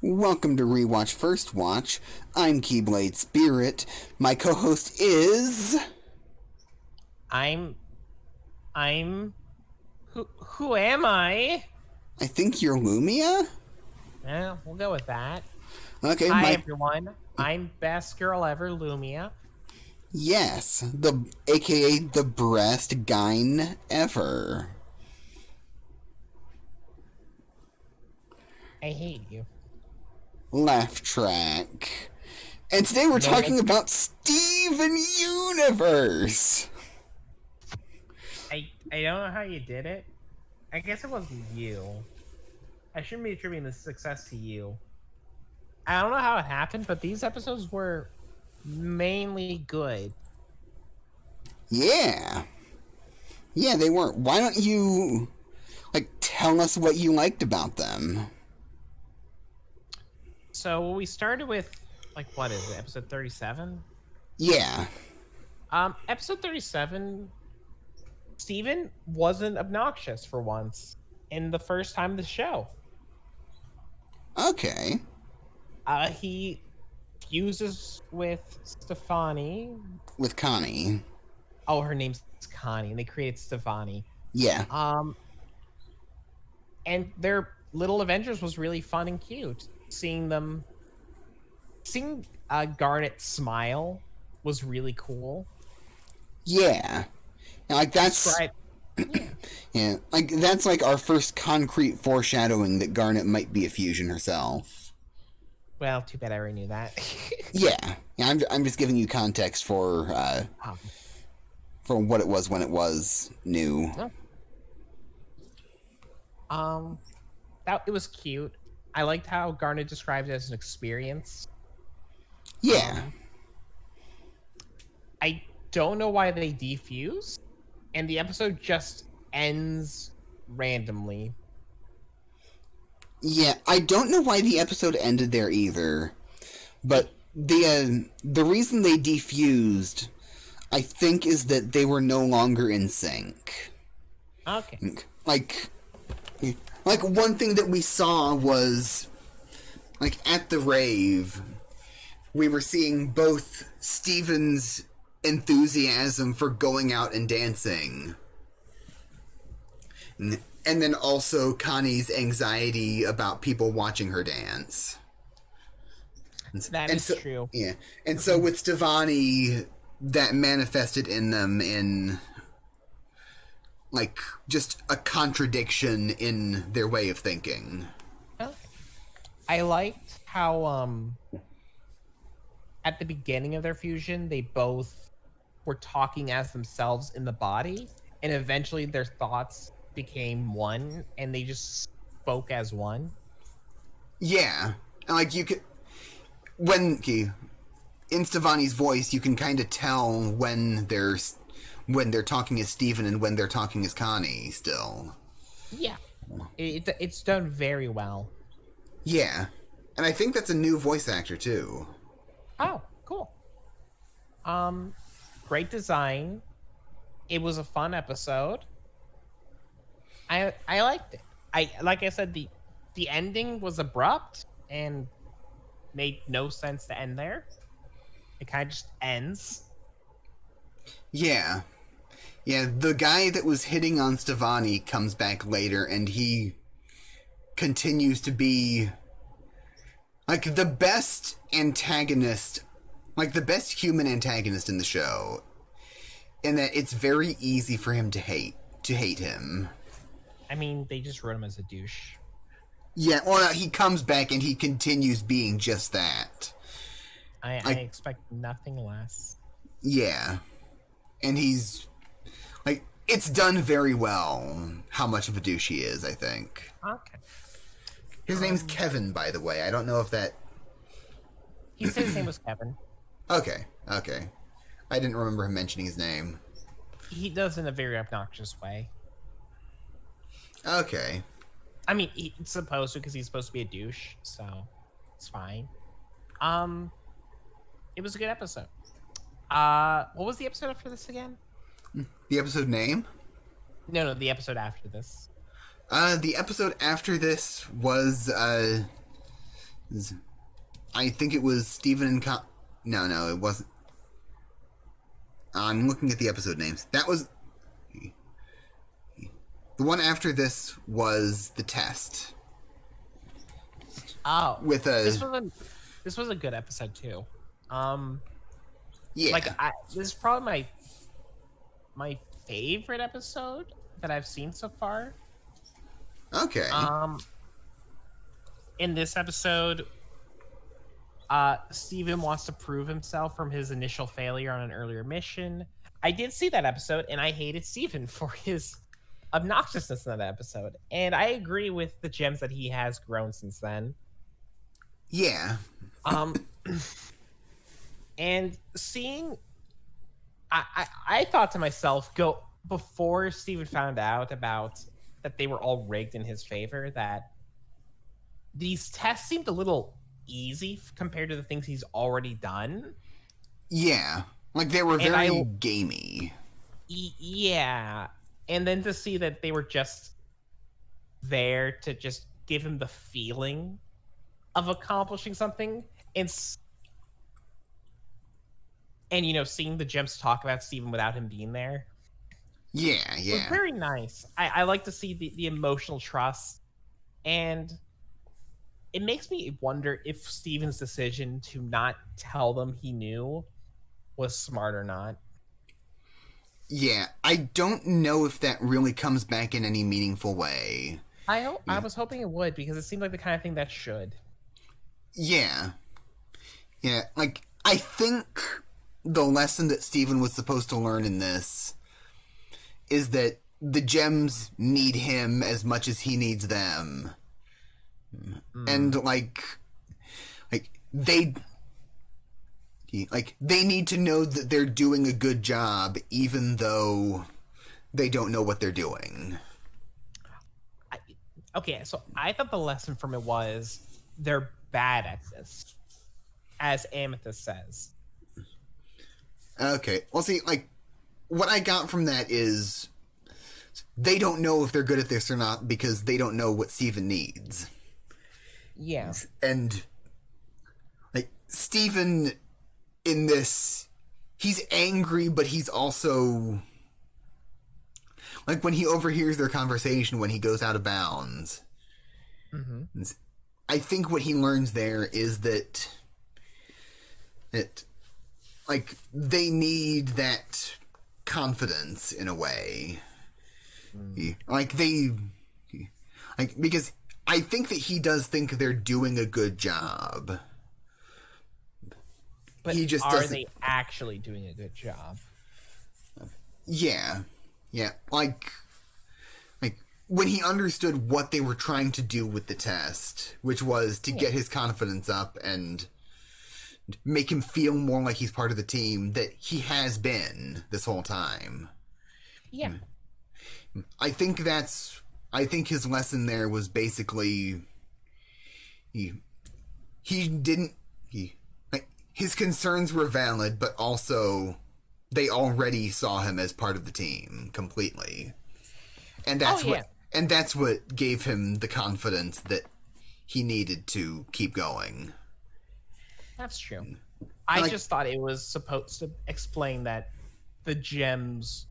Welcome to Rewatch First Watch. I'm Keyblade Spirit. My co-host is... I'm... Who am I? I think you're Lumia? Yeah, we'll go with that. Okay, Hi, everyone. I'm best girl ever, Lumia. Yes, aka the breast gyne ever. I hate you. Laugh track. And today we're talking about Steven Universe. I don't know how you did it. I guess it wasn't you. I shouldn't be attributing this success to you. I don't know how it happened, but these episodes were mainly good. Yeah. Yeah, they weren't. Why don't you, tell us what you liked about them? So we started with, what is it, episode 37? Yeah. Episode 37, Steven wasn't obnoxious for once in the first time of the show. Okay. He fuses with Stefani. With Connie. Oh, her name's Connie, and they created Stefani. Yeah. And their little adventures was really fun and cute. Seeing Garnet smile was really cool. Yeah. That's... Yeah, that's our first concrete foreshadowing that Garnet might be a fusion herself. Well, too bad I already knew that. Yeah, I'm just giving you context for what it was when it was new. It was cute. I liked how Garnet described it as an experience. Yeah. I don't know why they defuse, and the episode just ends randomly. Yeah, I don't know why the episode ended there either, but the reason they defused, I think, is that they were no longer in sync. Okay. One thing that we saw was, at the rave, we were seeing both Steven's enthusiasm for going out and dancing, and then also Connie's anxiety about people watching her dance. That is true. Yeah. And so with Stefani, that manifested in them in just a contradiction in their way of thinking. I liked how at the beginning of their fusion they both were talking as themselves in the body, and eventually their thoughts became one and they just spoke as one. Yeah. And you could, in Stefani's voice, you can kind of tell when they're talking as Steven and when they're talking as Connie still. Yeah. It's done very well. Yeah. And I think that's a new voice actor too. Oh, cool. Great design. It was a fun episode. I liked it. Like I said, the ending was abrupt and made no sense to end there. It kind of just ends. Yeah. Yeah, the guy that was hitting on Stefani comes back later, and he continues to be the best antagonist, the best human antagonist in the show, in that it's very easy for him to hate him. I mean, they just wrote him as a douche. Yeah, well, he comes back and he continues being just that. I expect nothing less. Yeah. And he's it's done very well how much of a douche he is, I think. Okay. His name's Kevin, by the way. I don't know if that... He said his name was Kevin. Okay. I didn't remember him mentioning his name. He does in a very obnoxious way. Okay. I mean, he's supposed to, because he's supposed to be a douche, so it's fine. It was a good episode. What was the episode after this again? The episode name? No, the episode after this. The episode after this was I think it was Steven and No, it wasn't. I'm looking at the episode names. That was the one after this was The Test. Oh, with a this was a good episode too. Yeah. This is probably my favorite episode that I've seen so far. Okay. In this episode, Steven wants to prove himself from his initial failure on an earlier mission. I did see that episode, and I hated Steven for his obnoxiousness in that episode. And I agree with the gems that he has grown since then. Yeah. And seeing, I thought to myself, before Steven found out about that they were all rigged in his favor, that these tests seemed a little easy compared to the things he's already done. Yeah. Like, they were very gamey. Yeah. And then to see that they were just there to just give him the feeling of accomplishing something, and seeing the gems talk about Steven without him being there. Yeah. It was very nice. I like to see the emotional trust, and it makes me wonder if Steven's decision to not tell them he knew was smart or not. Yeah, I don't know if that really comes back in any meaningful way. I was hoping it would, because it seemed like the kind of thing that should. Yeah. Yeah, like, I think the lesson that Steven was supposed to learn in this is that the gems need him as much as he needs them. And, they need to know that they're doing a good job, even though they don't know what they're doing. Okay, so I thought the lesson from it was they're bad at this, as Amethyst says. Okay, well, see, what I got from that is they don't know if they're good at this or not because they don't know what Steven needs. Yeah. And, Steven in this, he's angry, but he's also, when he overhears their conversation when he goes out of bounds. Mm-hmm. I think what he learns there is that they need that confidence in a way. Because I think that he does think they're doing a good job. But he just are they actually doing a good job? Yeah. Yeah. When he understood what they were trying to do with the test, which was to get his confidence up and make him feel more like he's part of the team that he has been this whole time. Yeah. I think his lesson there was basically his concerns were valid, but also they already saw him as part of the team completely. And that's what gave him the confidence that he needed to keep going. That's true. I just thought it was supposed to explain that the gems,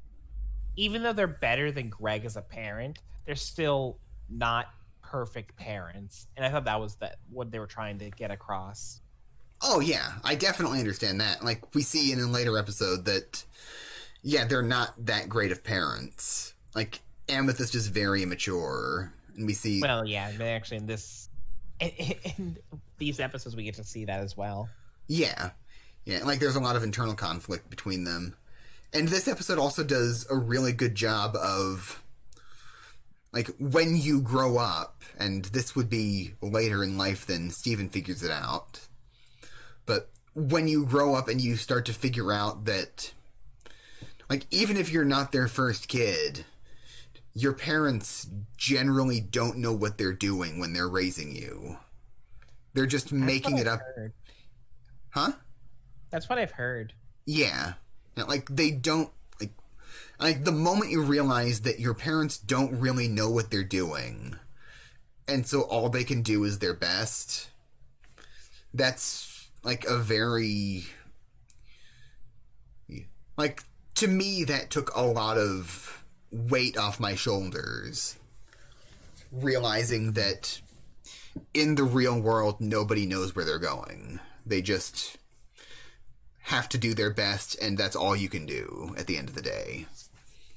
even though they're better than Greg as a parent, they're still not perfect parents. And I thought that was what they were trying to get across. Oh, yeah. I definitely understand that. We see in a later episode that, they're not that great of parents. Amethyst is very immature. And we see... Well, yeah, but actually in these episodes we get to see that as well. Yeah. Yeah, there's a lot of internal conflict between them. And this episode also does a really good job of, when you grow up, and this would be later in life than Steven figures it out, but when you grow up and you start to figure out that, even if you're not their first kid, your parents generally don't know what they're doing when they're raising you. They're just making it up. Heard. Huh? That's what I've heard. Yeah. They don't... the moment you realize that your parents don't really know what they're doing, and so all they can do is their best, that's like a very, like, to me that took a lot of weight off my shoulders, realizing that in the real world nobody knows where they're going. They just have to do their best, and that's all you can do at the end of the day.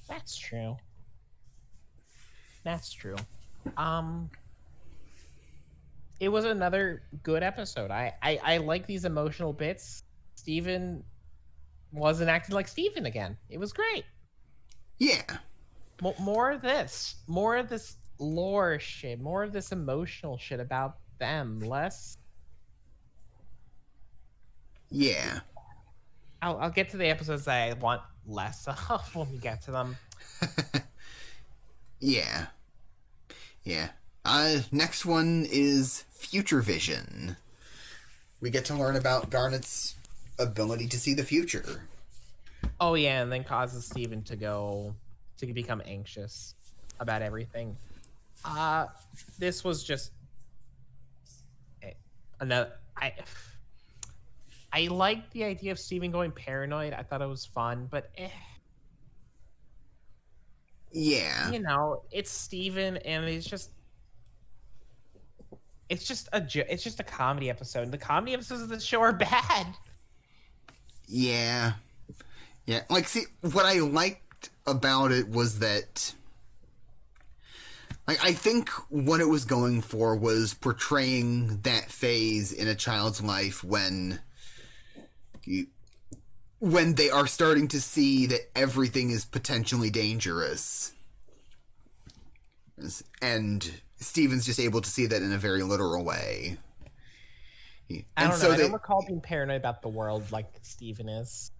That's true. That's true. Um, it was another good episode. I like these emotional bits. Steven wasn't acting like Steven again. It was great. Yeah. More of this. More of this lore shit. More of this emotional shit about them. Less. Yeah. I'll get to the episodes that I want less of when we get to them. Yeah. Yeah. Next one is Future Vision. We get to learn about Garnet's ability to see the future. Oh yeah, and then causes Steven to become anxious about everything. This was just another. I liked the idea of Steven going paranoid. I thought it was fun, but Yeah. you know, it's Steven, and it's just a comedy episode. The comedy episodes of the show are bad. Yeah. Yeah. Like, see, what I liked about it was that, like, I think what it was going for was portraying that phase in a child's life when they are starting to see that everything is potentially dangerous. And Steven's just able to see that in a very literal way. I don't recall being paranoid about the world like Steven is.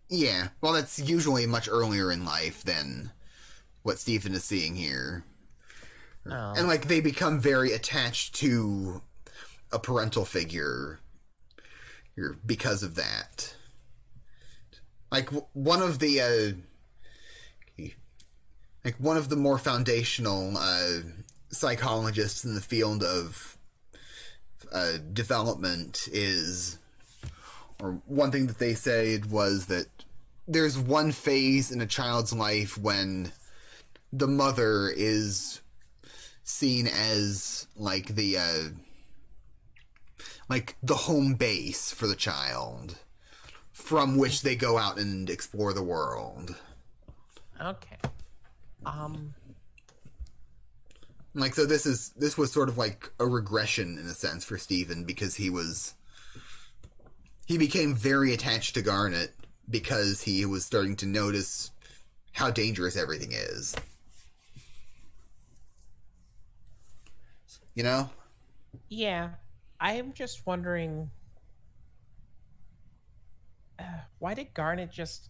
Yeah, well, that's usually much earlier in life than what Steven is seeing here. Oh. And, like, they become very attached to a parental figure because of that. Like, one of the more foundational psychologists in the field of development or one thing that they said was that there's one phase in a child's life when the mother is seen as like the home base for the child, from which they go out and explore the world. Okay. Like, so this was sort of like a regression in a sense for Steven, because he became very attached to Garnet because he was starting to notice how dangerous everything is. You know? Yeah. I'm just wondering, why did Garnet just...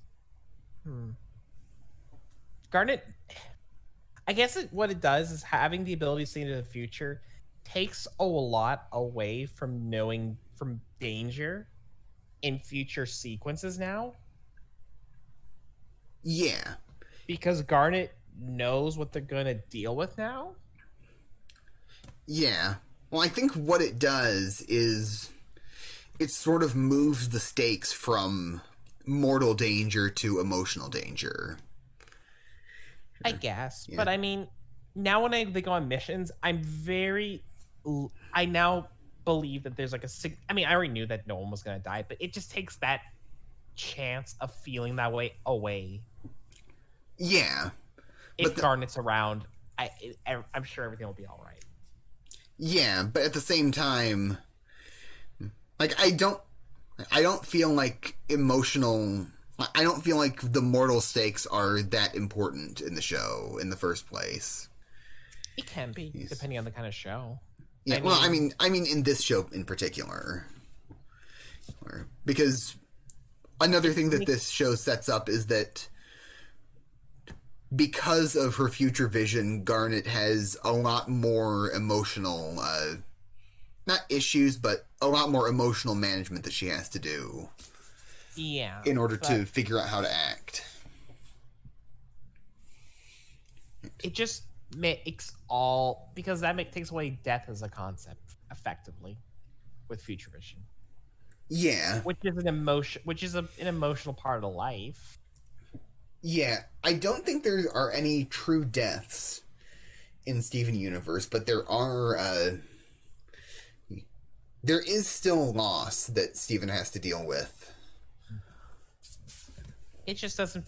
Garnet... I guess what it does is having the ability to see into the future takes a lot away from danger in future sequences now. Yeah. Because Garnet knows what they're going to deal with now. Yeah. Well, I think what it does is it sort of moves the stakes from mortal danger to emotional danger. I guess. Yeah. But I mean, now when they go on missions, I now believe that there's like I mean, I already knew that no one was going to die, but it just takes that chance of feeling that way away. Yeah. If Garnet's around, I'm sure everything will be all right. Yeah, but at the same time, like, I don't feel like I don't feel like the mortal stakes are that important in the show in the first place. It can be, depending on the kind of show. Yeah, I mean in this show in particular. Because another thing that this show sets up is that because of her future vision, Garnet has a lot more emotional, not issues, but a lot more emotional management that she has to do. Yeah. In order to figure out how to act. It just makes because that takes away death as a concept, effectively. with Future Vision. Yeah. Which is an emotional part of life. Yeah. I don't think there are any true deaths in Steven Universe, but there is still loss that Steven has to deal with. It just doesn't,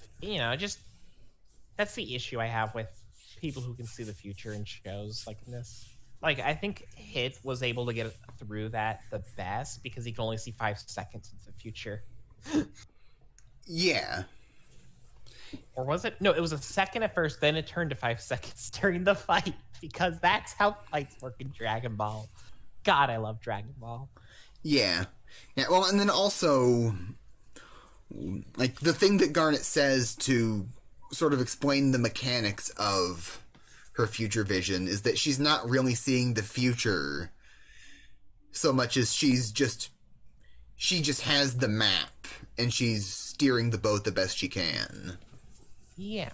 that's the issue I have with people who can see the future in shows like this. Like, I think Hit was able to get through that the best because he can only see 5 seconds into the future. Yeah. Or was it? No, it was a second at first, then it turned to 5 seconds during the fight because that's how fights work in Dragon Ball. God, I love Dragon Ball. Yeah. Yeah, well, and then also, like, the thing that Garnet says to sort of explain the mechanics of her future vision is that she's not really seeing the future so much as she just has the map and she's steering the boat the best she can. Yeah.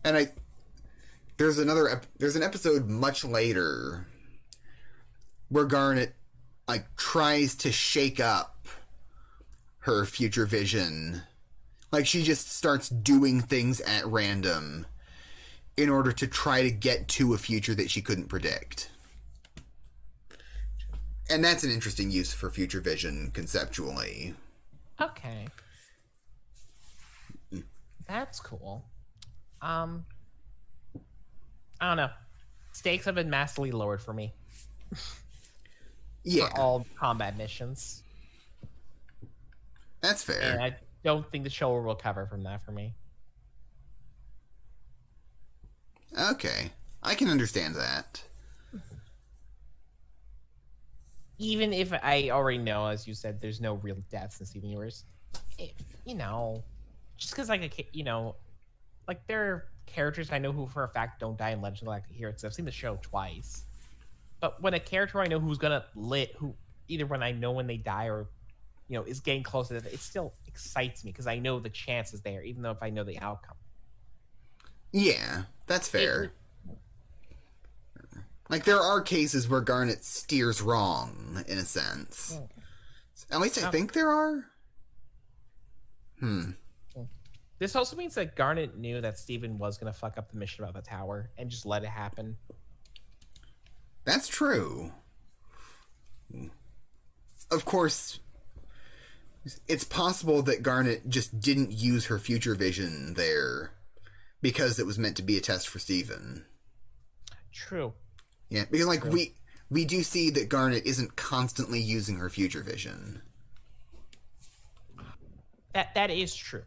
And there's an episode much later where Garnet like tries to shake up her future vision. Like, she just starts doing things at random in order to try to get to a future that she couldn't predict. And that's an interesting use for future vision conceptually. Okay. That's cool. I don't know. Stakes have been massively lowered for me. Yeah. For all combat missions. That's fair. And I don't think the show will recover from that for me. Okay. I can understand that. Even if I already know, as you said, there's no real deaths in Steven Universe. Just because, like there are characters I know who for a fact don't die in Legend of the Heroes. I've seen the show twice. But when a character I know who's gonna who either when I know when they die or, is getting close to it, it still excites me because I know the chance is there, even though if I know the outcome. Yeah, that's fair. Like, there are cases where Garnet steers wrong, in a sense. At least I think there are. This also means that Garnet knew that Steven was going to fuck up the mission about the tower and just let it happen. That's true. Of course, it's possible that Garnet just didn't use her future vision there because it was meant to be a test for Steven. True. Yeah, because like we do see that Garnet isn't constantly using her future vision. That is true.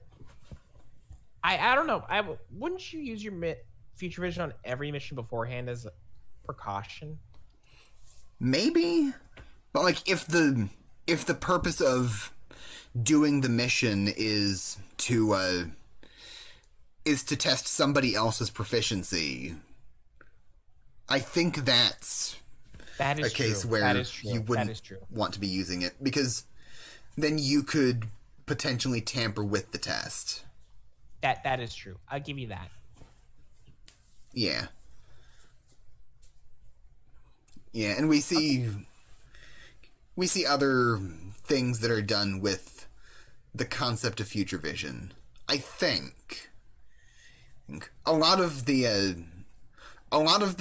I don't know. Wouldn't you use your future vision on every mission beforehand as a precaution? Maybe, but like if the purpose of doing the mission is to test somebody else's proficiency, I think that's a case where you wouldn't want to be using it, because then you could potentially tamper with the test. That is true. I'll give you that. Yeah. Yeah, and we see other things that are done with the concept of future vision. I think a lot of the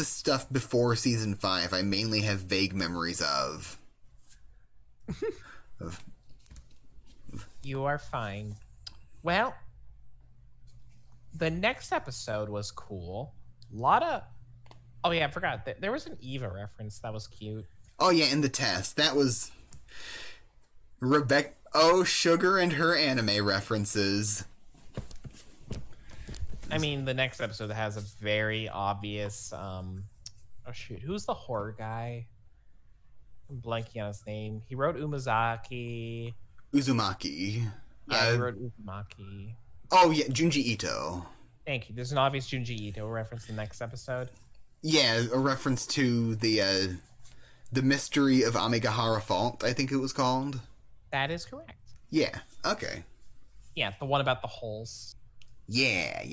stuff before season 5 I mainly have vague memories of. You are fine. Well, the next episode was cool. Oh yeah, I forgot. There was an Eva reference that was cute. Oh yeah, in the test. That was Rebecca. Oh, Sugar and her anime references. I mean, the next episode has a very obvious... oh shoot, who's the horror guy? I'm blanking on his name. He wrote Uzumaki. Yeah, he wrote Uzumaki. Oh yeah, Junji Ito. Thank you. There's an obvious Junji Ito reference in the next episode. Yeah, a reference to the Mystery of Amigahara Fault, I think it was called. That is correct. Yeah, okay. Yeah, the one about the holes. Yeah.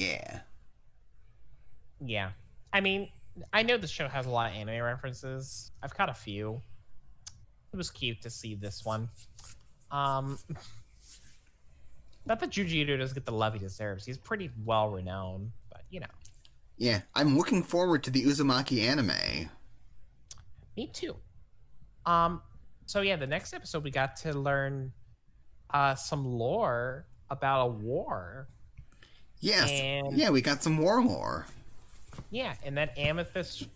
Yeah. I mean, I know the show has a lot of anime references. I've caught a few. It was cute to see this one. Not that Juji Ito doesn't get the love he deserves. He's pretty well renowned, but you know. Yeah, I'm looking forward to the Uzumaki anime. Me too. So yeah, the next episode we got to learn some lore about a war. Yes. And yeah, we got some war lore. yeah, and that Amethyst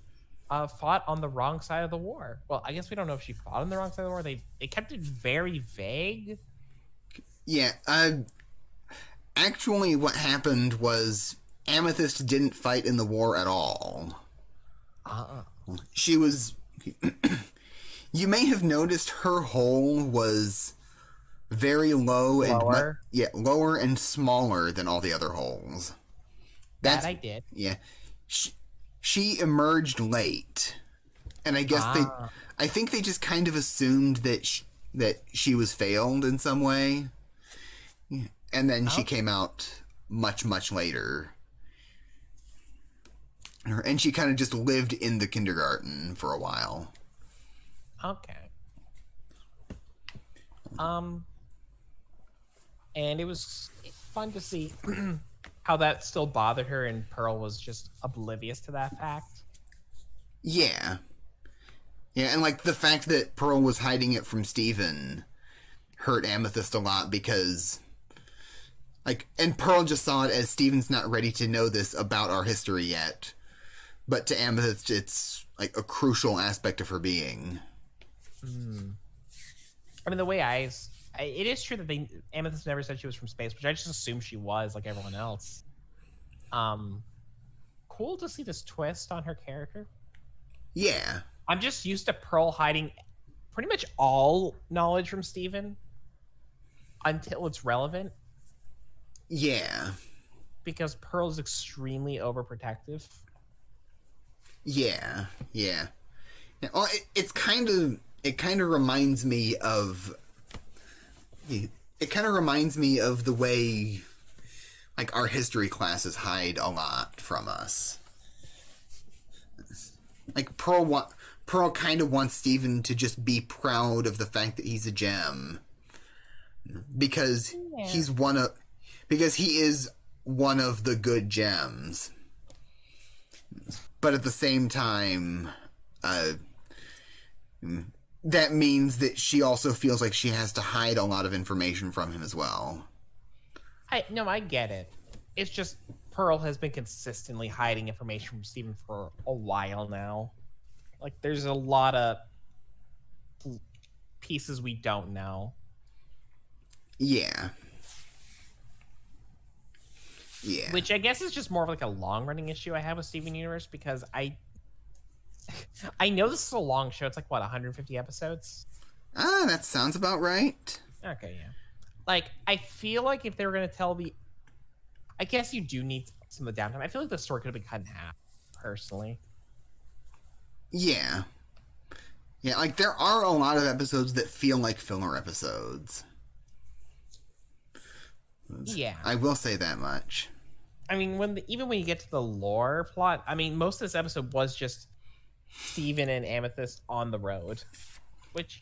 fought on the wrong side of the war. Well, I guess we don't know if she fought on the wrong side of the war. They kept it very vague. Yeah, actually what happened was Amethyst didn't fight in the war at all. She was... You may have noticed her hull was very low Lower. and lower and smaller than all the other hulls. That I did. Yeah. She emerged late. And I guess I think they just kind of assumed that she was failed in some way. And then she came out much, much later. And she kind of just lived in the kindergarten for a while. Okay. And it was fun to see how that still bothered her, and Pearl was just oblivious to that fact. Yeah. Yeah, and like the fact that Pearl was hiding it from Steven hurt Amethyst a lot because and Pearl just saw it as Steven's not ready to know this about our history yet. But to Amethyst, it's like a crucial aspect of her being. I mean, the way it is true that Amethyst never said she was from space, which I just assumed she was, like everyone else. Cool to see this twist on her character. Yeah. I'm just used to Pearl hiding pretty much all knowledge from Steven until it's relevant. Yeah. Because Pearl's extremely overprotective. Yeah. Yeah. Well, it kind of reminds me of... It kind of reminds me of the way, like, our history classes hide a lot from us. Like, Pearl kind of wants Steven to just be proud of the fact that he's a gem. Because he is one of the good gems. But at the same time, that means that she also feels like she has to hide a lot of information from him as well. I get it. It's just Pearl has been consistently hiding information from Steven for a while now. Like, there's a lot of pieces we don't know. Yeah. Yeah. Which I guess is just more of like a long-running issue I have with Steven Universe, because I know this is a long show. It's like, what, 150 episodes? That sounds about right. Okay, yeah. Like, I feel like if they were going to tell I guess you do need some of the downtime. I feel like the story could have been cut in half, personally. Yeah. Yeah, like, there are a lot of episodes that feel like filler episodes. Yeah. I will say that much. I mean, even when you get to the lore plot, I mean, most of this episode was just Steven and Amethyst on the road, which,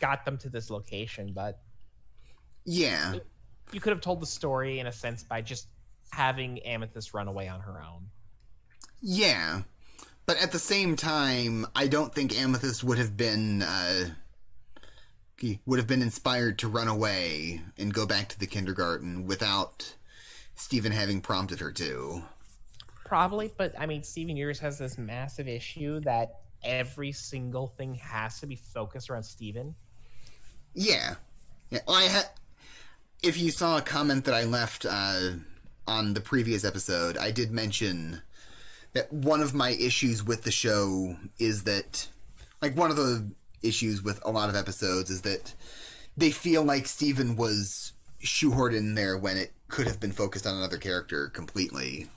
got them to this location, but yeah, you could have told the story in a sense by just having Amethyst run away on her own. Yeah, but at the same time, I don't think Amethyst would have been inspired to run away and go back to the kindergarten without Steven having prompted her to. Probably, but I mean, Steven Universe has this massive issue that every single thing has to be focused around Steven. Yeah. Well, if you saw a comment that I left on the previous episode, I did mention that one of my issues with the show is that, like, one of the issues with a lot of episodes is that they feel like Steven was shoehorned in there when it could have been focused on another character completely.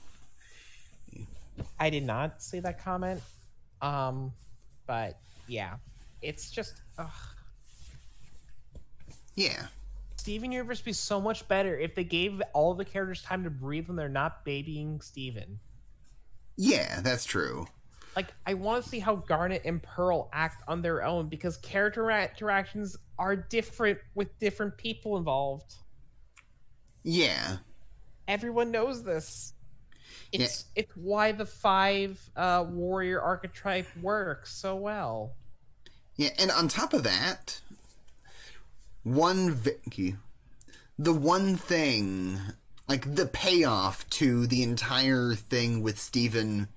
I did not see that comment. But yeah, it's just, yeah. Steven Universe would be so much better if they gave all the characters time to breathe when they're not babying Steven. Yeah, that's true. like I want to see how Garnet and Pearl act on their own, because character interactions are different with different people involved. Yeah. Everyone knows this. Yeah. It's why the 5 warrior archetype works so well. Yeah, and on top of that, the one thing, like the payoff to the entire thing with Steven,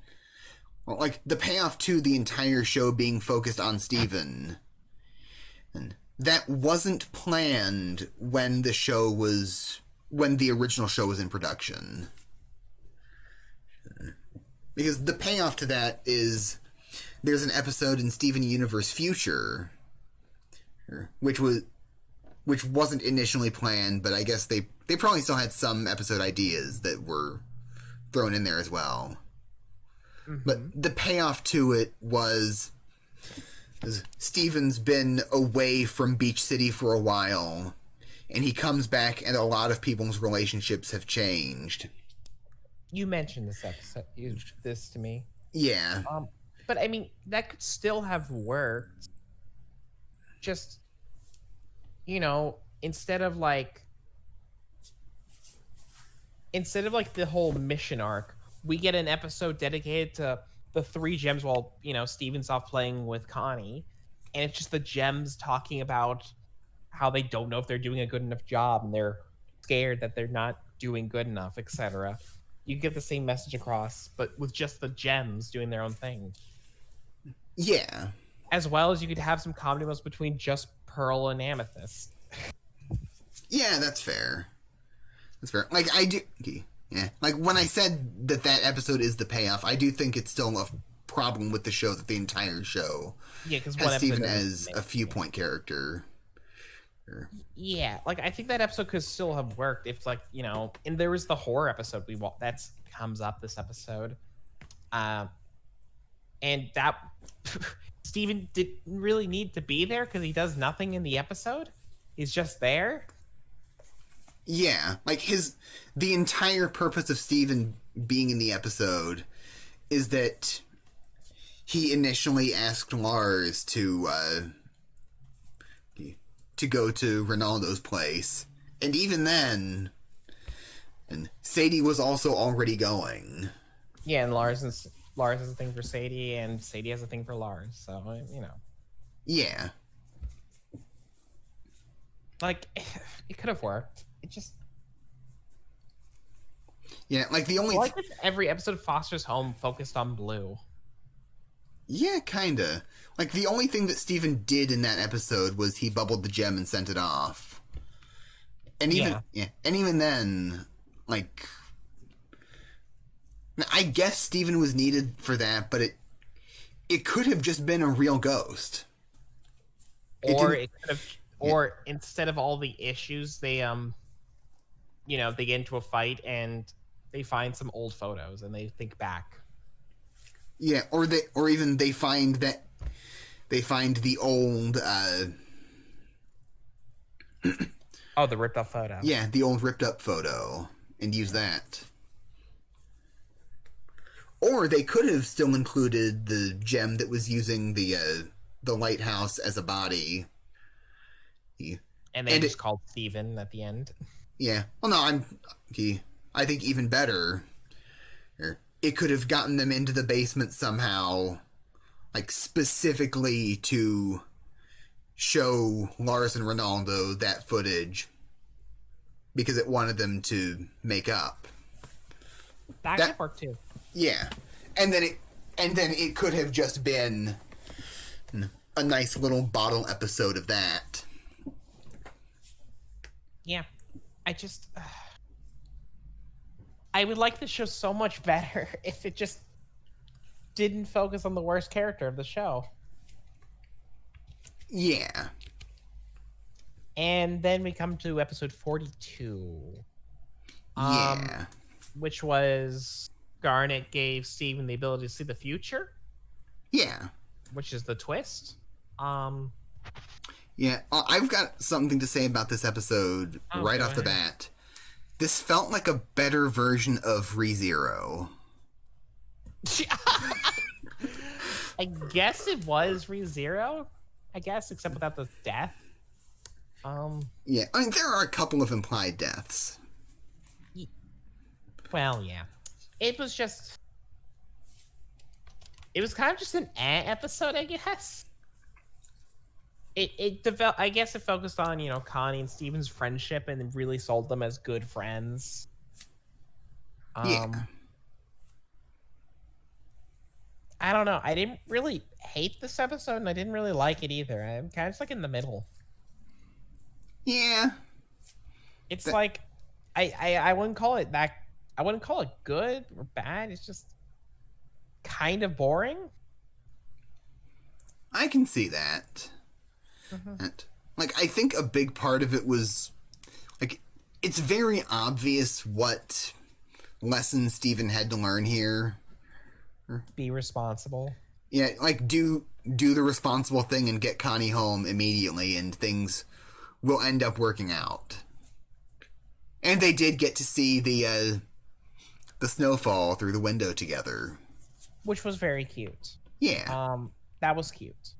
like the payoff to the entire show being focused on Steven, and that wasn't planned when the original show was in production. Because the payoff to that is there's an episode in Steven Universe Future, which wasn't initially planned, but I guess they probably still had some episode ideas that were thrown in there as well. Mm-hmm. But the payoff to it was Steven's been away from Beach City for a while, and he comes back, and a lot of people's relationships have changed. You mentioned this to me. Yeah. But I mean, that could still have worked. Just, instead of like the whole mission arc, we get an episode dedicated to the 3 gems while, Steven's off playing with Connie, and it's just the gems talking about how they don't know if they're doing a good enough job, and they're scared that they're not doing good enough, etc. You get the same message across, but with just the gems doing their own thing. Yeah. As well as you could have some comedy moments between just Pearl and Amethyst. Yeah, that's fair. That's fair. Like, I do... Yeah. Like, when I said that episode is the payoff, I do think it's still a problem with the show that the entire show has Steven as a few-point character. Yeah, like, I think that episode could still have worked if, like, and there was the horror episode that comes up this episode. And that... Steven didn't really need to be there because he does nothing in the episode. He's just there. Yeah, like the entire purpose of Steven being in the episode is that he initially asked Lars to go to Ronaldo's place, and even then, and Sadie was also already going. Yeah, and Lars has a thing for Sadie, and Sadie has a thing for Lars, so Yeah. Like, it could have worked. It just... Yeah, like the only... Like if every episode of Foster's Home focused on Blue. Yeah, kinda. Like, the only thing that Steven did in that episode was he bubbled the gem and sent it off. And even then, like... I guess Steven was needed for that, but it could have just been a real ghost. Or instead of all the issues, they they get into a fight and they find some old photos and they think back. Yeah, or even they find the old the ripped up photo. Yeah, the old ripped up photo and use that. Or they could have still included the gem that was using the lighthouse as a body. And they just called Steven at the end. Yeah. Well, no, I think even better, it could have gotten them into the basement somehow, like specifically to show Lars and Ronaldo that footage because it wanted them to make up. That could work too. Yeah. And then it could have just been a nice little bottle episode of that. Yeah. I would like the show so much better if it just didn't focus on the worst character of the show. Yeah. And then we come to episode 42. Yeah. Which was Garnet gave Steven the ability to see the future. Yeah. Which is the twist. Yeah, I've got something to say about this episode right off the bat. This felt like a better version of ReZero. I guess it was ReZero. I guess, except without the death. Yeah, I mean, there are a couple of implied deaths. Well, yeah. It was just... It was kind of just an episode, I guess. It developed... I guess it focused on, you know, Connie and Steven's friendship and really sold them as good friends. Yeah. I don't know. I didn't really hate this episode, and I didn't really like it either. I'm kind of just like in the middle. Yeah. It's like... I wouldn't call it that... I wouldn't call it good or bad. It's just kind of boring. I can see that. And, like, I think a big part of it was, like, it's very obvious what lesson Steven had to learn here. Be responsible. Yeah, like, do the responsible thing and get Connie home immediately, and things will end up working out. And they did get to see the snowfall through the window together, Which was very cute. Yeah. That was cute.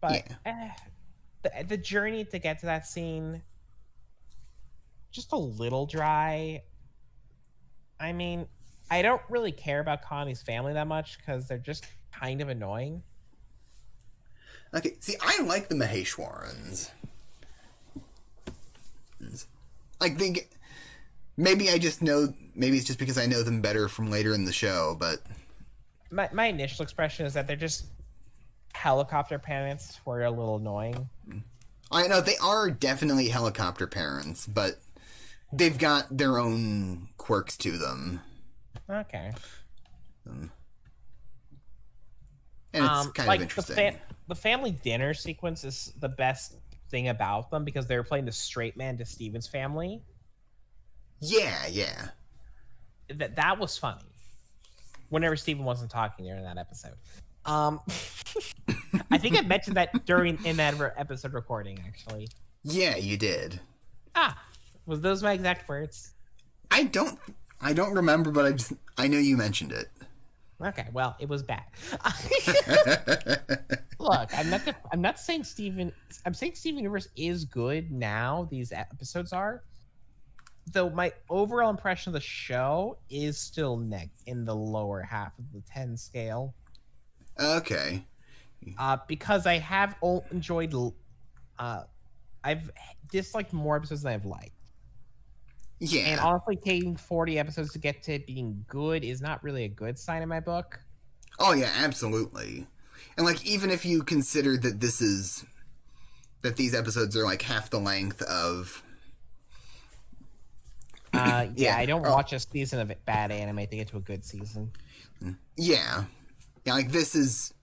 But the journey to get to that scene, just a little dry. I mean, I don't really care about Connie's family that much because they're just kind of annoying. Okay, see, I like the Maheshwarans. Like, maybe I just know... Maybe it's just because I know them better from later in the show, but... My initial expression is that they're just helicopter parents who are a little annoying. I know, they are definitely helicopter parents, but they've got their own quirks to them. Okay. And it's kind of interesting. The family dinner sequence is the best thing about them because they're playing the straight man to Steven's family. Yeah. That was funny. Whenever Steven wasn't talking during that episode. I think I mentioned that in that episode recording, actually. Yeah, you did. Was those my exact words? I don't remember, but I know you mentioned it. Okay, well, it was bad. Look, I'm not saying Steven. I'm saying Steven Universe is good now. These episodes are. Though my overall impression of the show is still in the lower half of the 10 scale. Okay. Because I have enjoyed... I've disliked more episodes than I've liked. Yeah. And honestly, taking 40 episodes to get to it being good is not really a good sign in my book. Oh, yeah, absolutely. And, like, even if you consider that that these episodes are, like, half the length of... I don't watch a season of bad anime to get to a good season. Yeah, like this is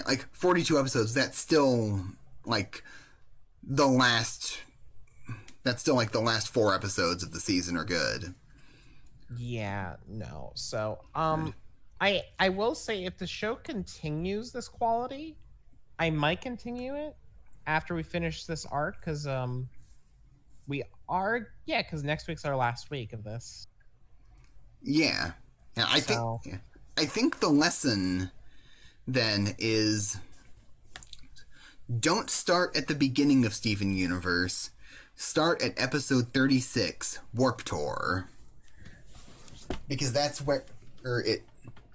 like 42 episodes. That's still like the last 4 episodes of the season are good. Yeah, no. So, I will say if the show continues this quality, I might continue it after we finish this arc because because next week's our last week of this. Yeah. I think the lesson then is don't start at the beginning of Steven Universe. Start at episode 36, Warp Tour. Because that's where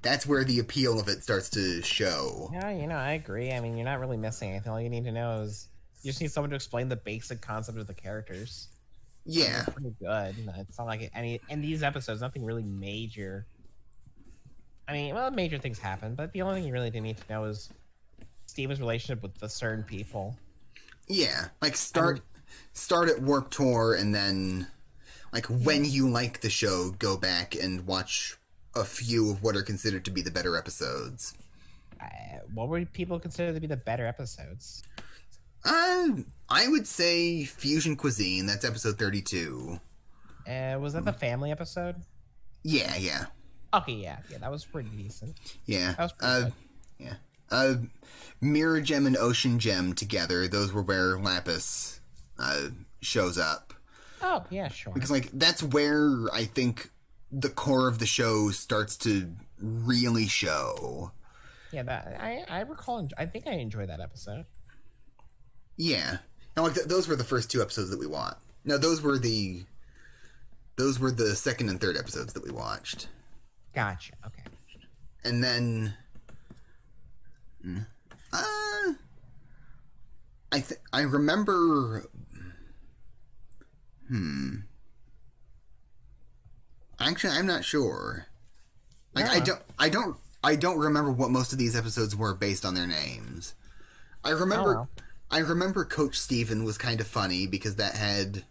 the appeal of it starts to show. Yeah, I agree. I mean, you're not really missing anything. All you need to know is you just need someone to explain the basic concept of the characters. Yeah. It's pretty good. It's not like in these episodes, nothing really major. I mean, well, major things happen, but the only thing you really need to know is Steven's relationship with the certain people. Yeah, like start at Warp Tour, and then, like, when you like the show, go back and watch a few of what are considered to be the better episodes. What would people consider to be the better episodes? I would say Fusion Cuisine. That's episode 32. Was that the family episode? Yeah. Okay, yeah, that was pretty decent. Yeah. That was pretty good. Yeah. Mirror Gem and Ocean Gem together, those were where Lapis shows up. Oh, yeah, sure. Because, like, that's where I think the core of the show starts to really show. Yeah, that I recall. I think I enjoyed that episode. Yeah, and like those were the first two episodes that we watched. No, those were the second and third episodes that we watched. Gotcha. Okay. And then, I remember. Actually, I'm not sure. Like, Yeah. I don't remember what most of these episodes were based on their names. I remember, Oh, well. I remember Coach Steven was kind of funny because that had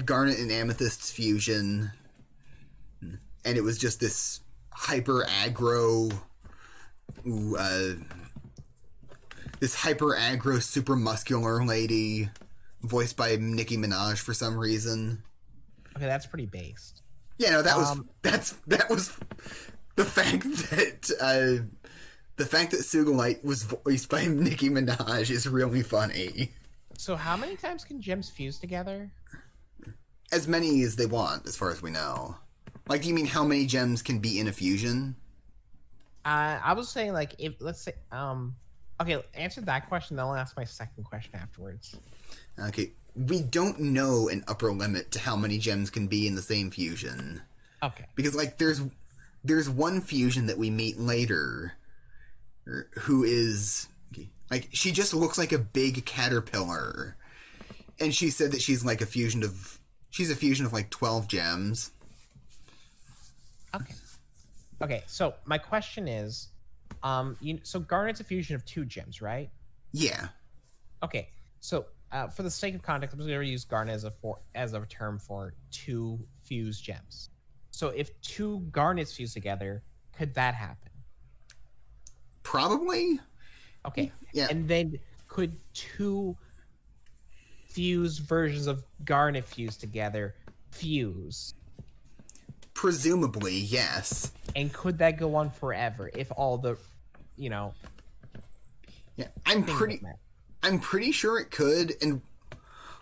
Garnet and Amethyst's fusion, and it was just this hyper aggro, super muscular lady, voiced by Nicki Minaj for some reason. Okay, that's pretty based. Yeah, no, that was the fact that Sugalite was voiced by Nicki Minaj is really funny. So, how many times can gems fuse together? As many as they want, as far as we know. Like, do you mean how many gems can be in a fusion? I was saying, like, if let's say, okay, answer that question. Then I'll ask my second question afterwards. Okay, we don't know an upper limit to how many gems can be in the same fusion. Okay. Because, like, there's one fusion that we meet later who is, like, she just looks like a big caterpillar. And she said that she's a fusion of like 12 gems. Okay. Okay. So my question is, so Garnet's a fusion of 2 gems, right? Yeah. Okay. So for the sake of context, I'm just going to use Garnet as a term for 2 fused gems. So if 2 Garnets fuse together, could that happen? Probably. Okay. Yeah. And then could 2 fused versions of Garnet fuse together fuse? Presumably, yes. And could that go on forever if all the, Yeah, I'm pretty sure it could. And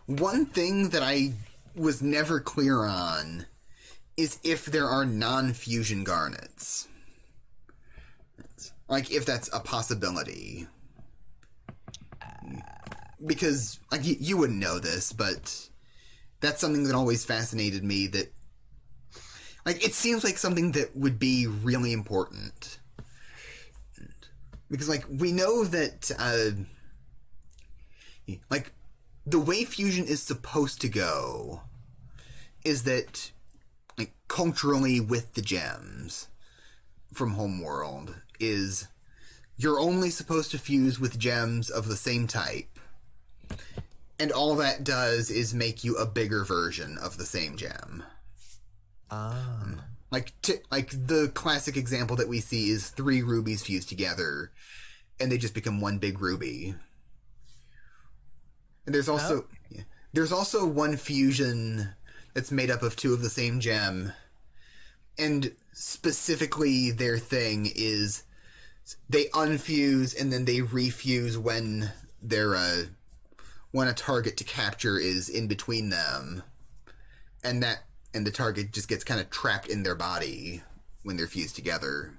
one thing that I was never clear on is if there are non-fusion garnets. Like, if that's a possibility. Because, like, you wouldn't know this, but that's something that always fascinated me, that, like, it seems like something that would be really important. Because, like, we know that, like, the way fusion is supposed to go is that, like, culturally with the gems from Homeworld is you're only supposed to fuse with gems of the same type. And all that does is make you a bigger version of the same gem. Like the classic example that we see is 3 rubies fused together, and they just become one big ruby. And there's also one fusion that's made up of 2 of the same gem, and specifically their thing is they unfuse and then they refuse when when a target to capture is in between them, and the target just gets kind of trapped in their body when they're fused together.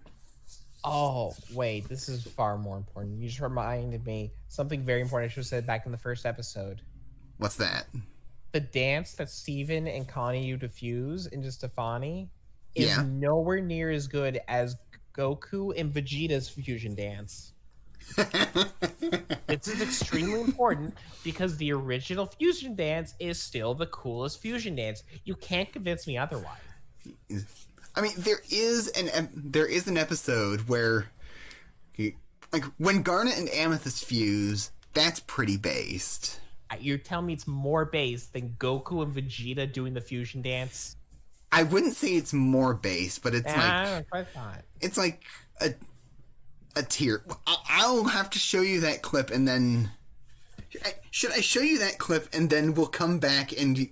Oh, wait, this is far more important. You just reminded me something very important I should have said back in the first episode. What's that? The dance that Steven and Connie use to fuse into Stefani is Yeah. nowhere near as good as Goku and Vegeta's fusion dance. This is extremely important because the original fusion dance is still the coolest fusion dance. You can't convince me otherwise. I mean, there is an episode where, like, when Garnet and Amethyst fuse, that's pretty based. You're telling me it's more based than Goku and Vegeta doing the fusion dance? I wouldn't say it's more based, but it's I thought. it's like a tier. I'll have to show you that clip, and then should I show you that clip, and then we'll come back and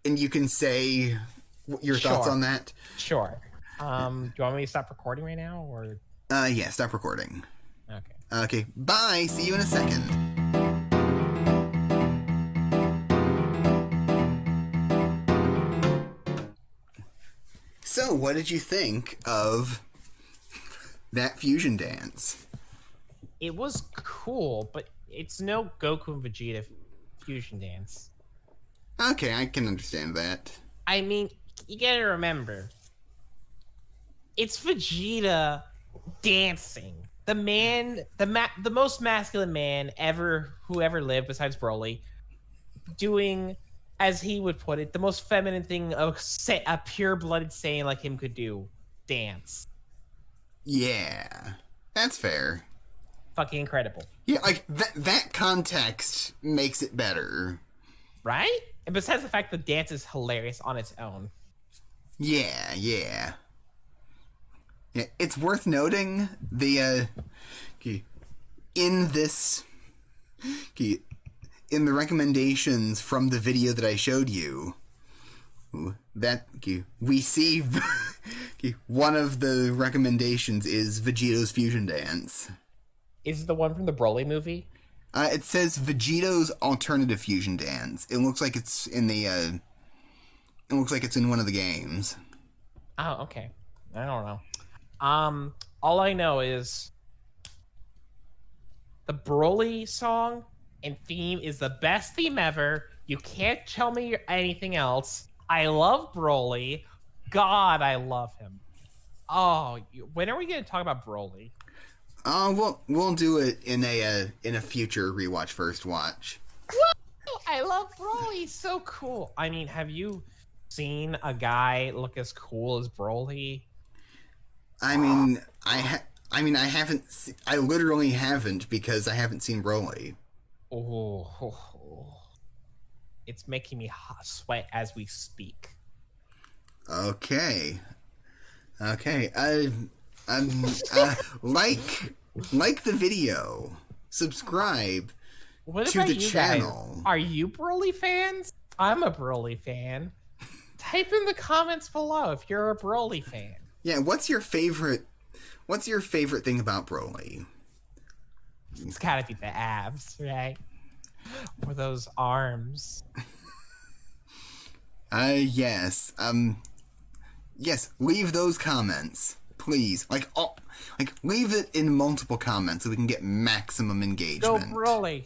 you can say your thoughts on that. Sure. Do you want me to stop recording right now, or? Yeah, stop recording. Okay. Okay, bye. See you in a second. So, what did you think of that fusion dance. It was cool, but it's no Goku and Vegeta fusion dance. Okay, I can understand that. I mean, you gotta remember, it's Vegeta dancing. The man, the most masculine man who ever lived besides Broly, doing, as he would put it, the most feminine thing a pure-blooded Saiyan like him could do: dance. Yeah, that's fair. Fucking incredible. Yeah, like that context makes it better. Right? And besides the fact that dance is hilarious on its own. Yeah. It's worth noting in the recommendations from the video that I showed you, that we see one of the recommendations is Vegeto's fusion dance. Is it the one from the Broly movie? It says Vegeto's alternative fusion dance. It looks like it's in the. It looks like it's in one of the games. Oh, okay. I don't know. All I know is the Broly song and theme is the best theme ever. You can't tell me anything else. I love Broly. God, I love him. Oh, when are we going to talk about Broly? We'll do it in a future rewatch first watch. Woo! I love Broly. He's so cool. I mean, have you seen a guy look as cool as Broly? I mean, I haven't. I literally haven't because I haven't seen Broly. Oh, it's making me sweat as we speak. Okay. Like the video, subscribe to the channel. Guys? Are you Broly fans? I'm a Broly fan. Type in the comments below if you're a Broly fan. Yeah, what's your favorite thing about Broly? It's gotta be the abs, right? Or those arms. Yes. Yes, leave those comments, please. Leave it in multiple comments so we can get maximum engagement. Go Broly.